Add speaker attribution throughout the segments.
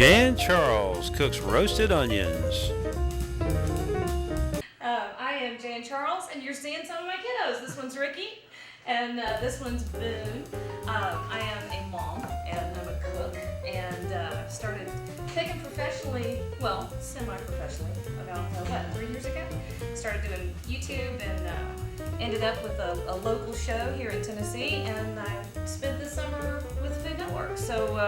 Speaker 1: Jan Charles cooks roasted onions.
Speaker 2: I am Jan Charles, and you're seeing some of my kiddos. This one's Ricky, and this one's Boone. I am a mom, and I'm a cook, and started cooking professionally, well, semi-professionally, about 3 years ago. Started doing YouTube, and ended up with a local show here in Tennessee, and I spent this summer with Food Network. So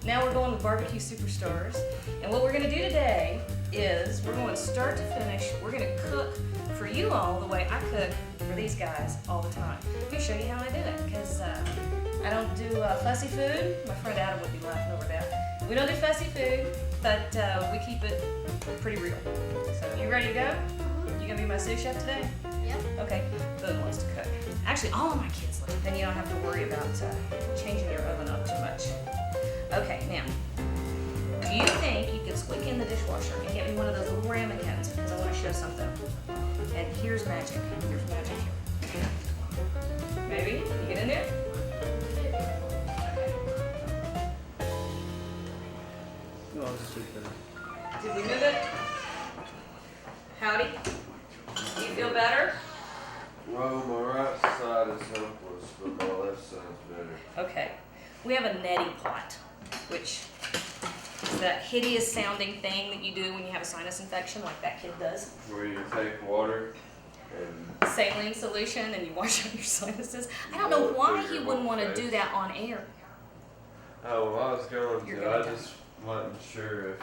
Speaker 2: now we're going with Barbecue Superstars, and what we're going to do today is we're going start to finish. We're going to cook for you all the way I cook for these guys all the time. Let me show you how I do it, because I don't do fussy food. My friend Adam would be laughing over that. We don't do fussy food, but we keep it pretty real. So you ready to go? You gonna be my sous chef today?
Speaker 3: Yep.
Speaker 2: Okay, Boone wants to cook. Actually, all of my kids live. Then you don't have to worry about changing your oven up too much. Okay, now, do you think you could squeak in the dishwasher and get me one of those little ramekins? Because I want to show something. And here's magic. Here's magic here. Maybe? You get in there? Did we move it? Howdy? Do you feel better?
Speaker 4: Well, my right side is helpless, but my left side's better.
Speaker 2: Okay. We have a neti pot, which is that hideous sounding thing that you do when you have a sinus infection, like that kid does.
Speaker 4: Where you take water and
Speaker 2: Saline solution and you wash out your sinuses. I don't know why he wouldn't want to do that on air.
Speaker 4: oh, well, I was going
Speaker 2: You're
Speaker 4: to.
Speaker 2: gonna
Speaker 4: I
Speaker 2: tell
Speaker 4: just wasn't sure if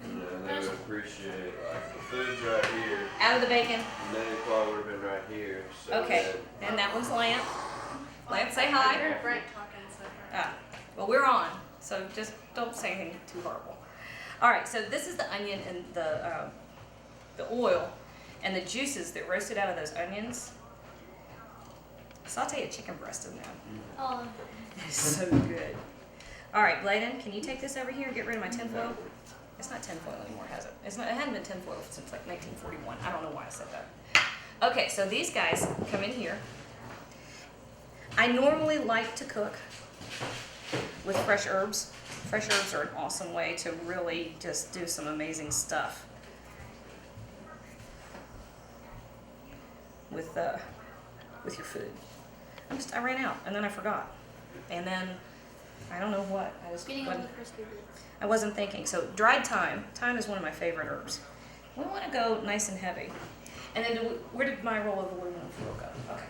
Speaker 4: they would appreciate like the food's right here.
Speaker 2: Out of the bacon.
Speaker 4: And then it probably would have been right here. So
Speaker 2: Okay. And that one's Lamp. Lamp, say hi.
Speaker 3: I heard Brent talking, so.
Speaker 2: Ah, well, we're on, so just don't say anything too horrible. All right, so this is the onion and the oil and the juices that roasted out of those onions. Saute a chicken breast in that.
Speaker 3: Oh,
Speaker 2: It's so good. All right, Bladen, can you take this over here and get rid of my tinfoil? It's not tinfoil anymore, has it? It's not. It hadn't been tinfoil since like 1941. I don't know why I said that. Okay, so these guys come in here. I normally like to cook with fresh herbs. Fresh herbs are an awesome way to really just do some amazing stuff with your food. I ran out, and then I forgot, and then I don't know what. I just
Speaker 3: getting all the
Speaker 2: wasn't,
Speaker 3: crispy bits.
Speaker 2: I wasn't thinking. So dried thyme. Thyme is one of my favorite herbs. We want to go nice and heavy. And then where did my roll of aluminum foil go? Okay.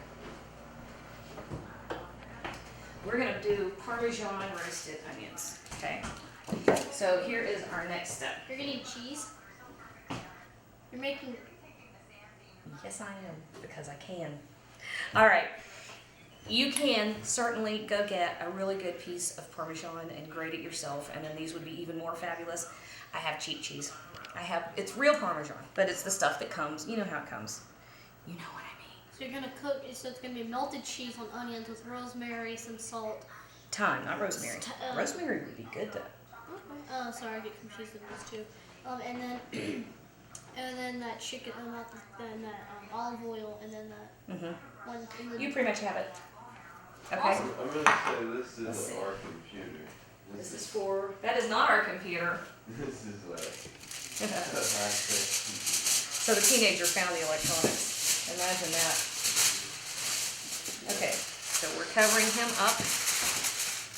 Speaker 2: We're gonna do Parmesan roasted onions. Okay. So here is our next step.
Speaker 3: You're gonna need cheese. You're making.
Speaker 2: Yes, I am, because I can. All right. You can certainly go get a really good piece of Parmesan and grate it yourself, and then these would be even more fabulous. I have cheap cheese. It's real Parmesan, but it's the stuff that comes, you know how it comes. You know what I mean.
Speaker 3: So you're gonna cook. So it's gonna be melted cheese on onions with rosemary, some salt.
Speaker 2: Thyme, not rosemary. Rosemary would be good though.
Speaker 3: Oh, sorry, I get confused with those two. And then and then that chicken, then that olive oil, and then that one. And then
Speaker 2: You pretty much have it. Okay.
Speaker 3: Awesome.
Speaker 4: I'm gonna say this
Speaker 2: Let's
Speaker 4: isn't
Speaker 2: see.
Speaker 4: our computer.
Speaker 2: This is for. That is not our computer.
Speaker 4: This is I
Speaker 2: So the teenager found the electronics. Imagine that. Okay, so we're covering him up.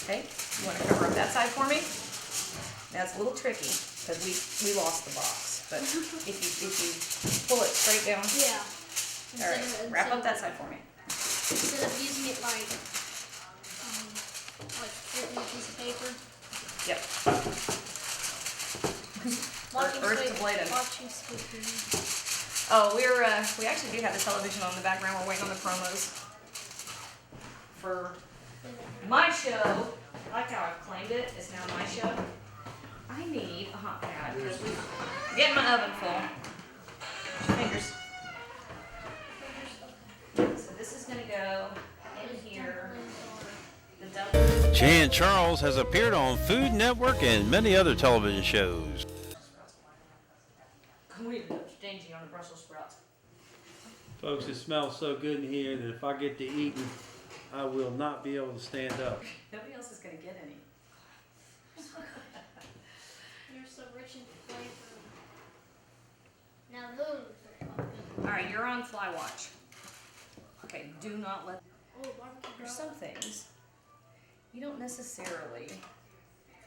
Speaker 2: Okay, you want to cover up that side for me? Now it's a little tricky because we lost the box, but if you pull it straight down.
Speaker 3: Yeah.
Speaker 2: All right, wrap up that side for me.
Speaker 3: Instead of using it like ripping a piece of paper.
Speaker 2: Yep.
Speaker 3: Watching
Speaker 2: Earth to
Speaker 3: Squid-
Speaker 2: Bladen.
Speaker 3: Watching Squid Game.
Speaker 2: Oh, we actually do have the television on in the background. We're waiting on the promos for my show. I like how I've claimed it. It's now my show. I need a hot pad because we're getting my oven full. Fingers. So this is gonna go in here. The double.
Speaker 1: Jan Charles has appeared on Food Network and many other television shows.
Speaker 2: We even stingy on the Brussels sprouts.
Speaker 5: Folks, it smells so good in here that if I get to eating, I will not be able to stand up.
Speaker 2: Nobody else is gonna get any. Alright, you're on fly watch. Okay, do not let.
Speaker 3: Oh, barbecue
Speaker 2: There's
Speaker 3: sauce.
Speaker 2: some things you don't necessarily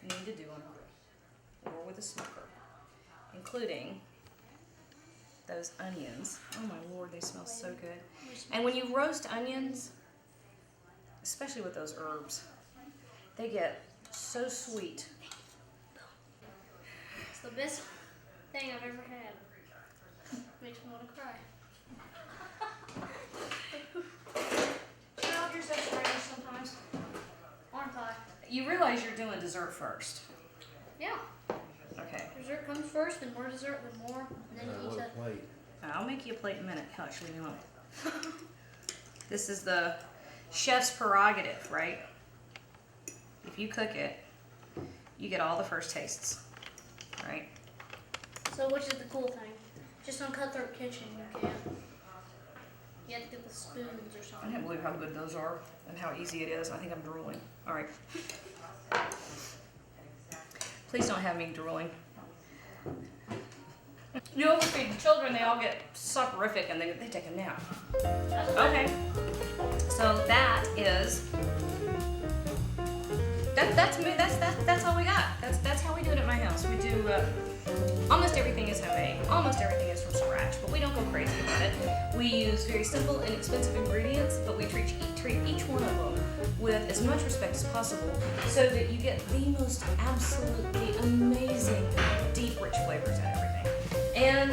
Speaker 2: need to do on a grill or with a smoker, including those onions. Oh my lord, they smell so good. And when you roast onions, especially with those herbs, they get so sweet.
Speaker 3: It's the best thing I've ever had. Makes me want to cry.
Speaker 2: Cheryl, you're so strange sometimes.
Speaker 3: Aren't I?
Speaker 2: You realize you're doing dessert first.
Speaker 3: Yeah.
Speaker 2: Okay.
Speaker 3: Dessert comes first, then more dessert, then more, and then you eat that.
Speaker 5: Wait.
Speaker 2: I'll make you a plate in a minute. Hush, leave me alone. This is the chef's prerogative, right? If you cook it, you get all the first tastes, right?
Speaker 3: So which is the cool thing? Just on Cutthroat Kitchen, you can't. You have to get the spoons or
Speaker 2: I
Speaker 3: something.
Speaker 2: can't believe how good those are and how easy it is. I think I'm drooling. All right. Please don't have me drooling. You overfeed the children, they all get soporific and they take a nap. Okay. So that is. That's me. That's all we got. That's how we do it at my house. We do almost everything is homemade. Almost everything is from scratch, but we don't go crazy about it. We use very simple, inexpensive ingredients, but we treat each one of them with as much respect as possible, so that you get the most absolutely amazing, deep, rich flavors out of everything. And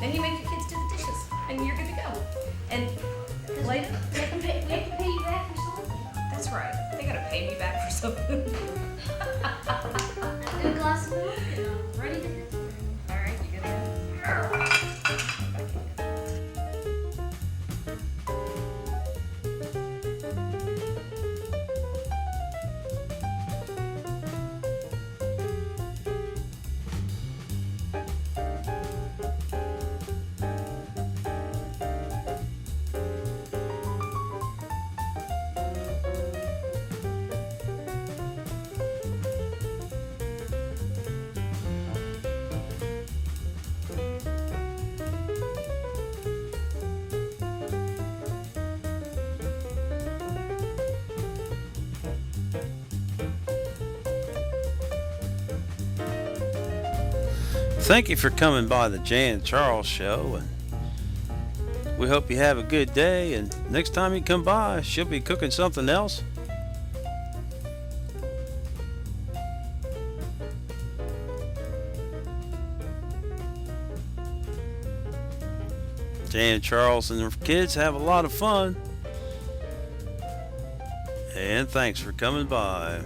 Speaker 2: then you make your kids do the dishes, and you're good to go. And later,
Speaker 3: We have to pay you back for something.
Speaker 2: that's right. They gotta pay me back for something.
Speaker 3: A good glass of milk, and I'm ready to hit.
Speaker 2: All right, you good?
Speaker 1: Thank you for coming by the Jan and Charles show, and we hope you have a good day, and next time you come by, she'll be cooking something else. Jan and Charles and their kids have a lot of fun. And thanks for coming by.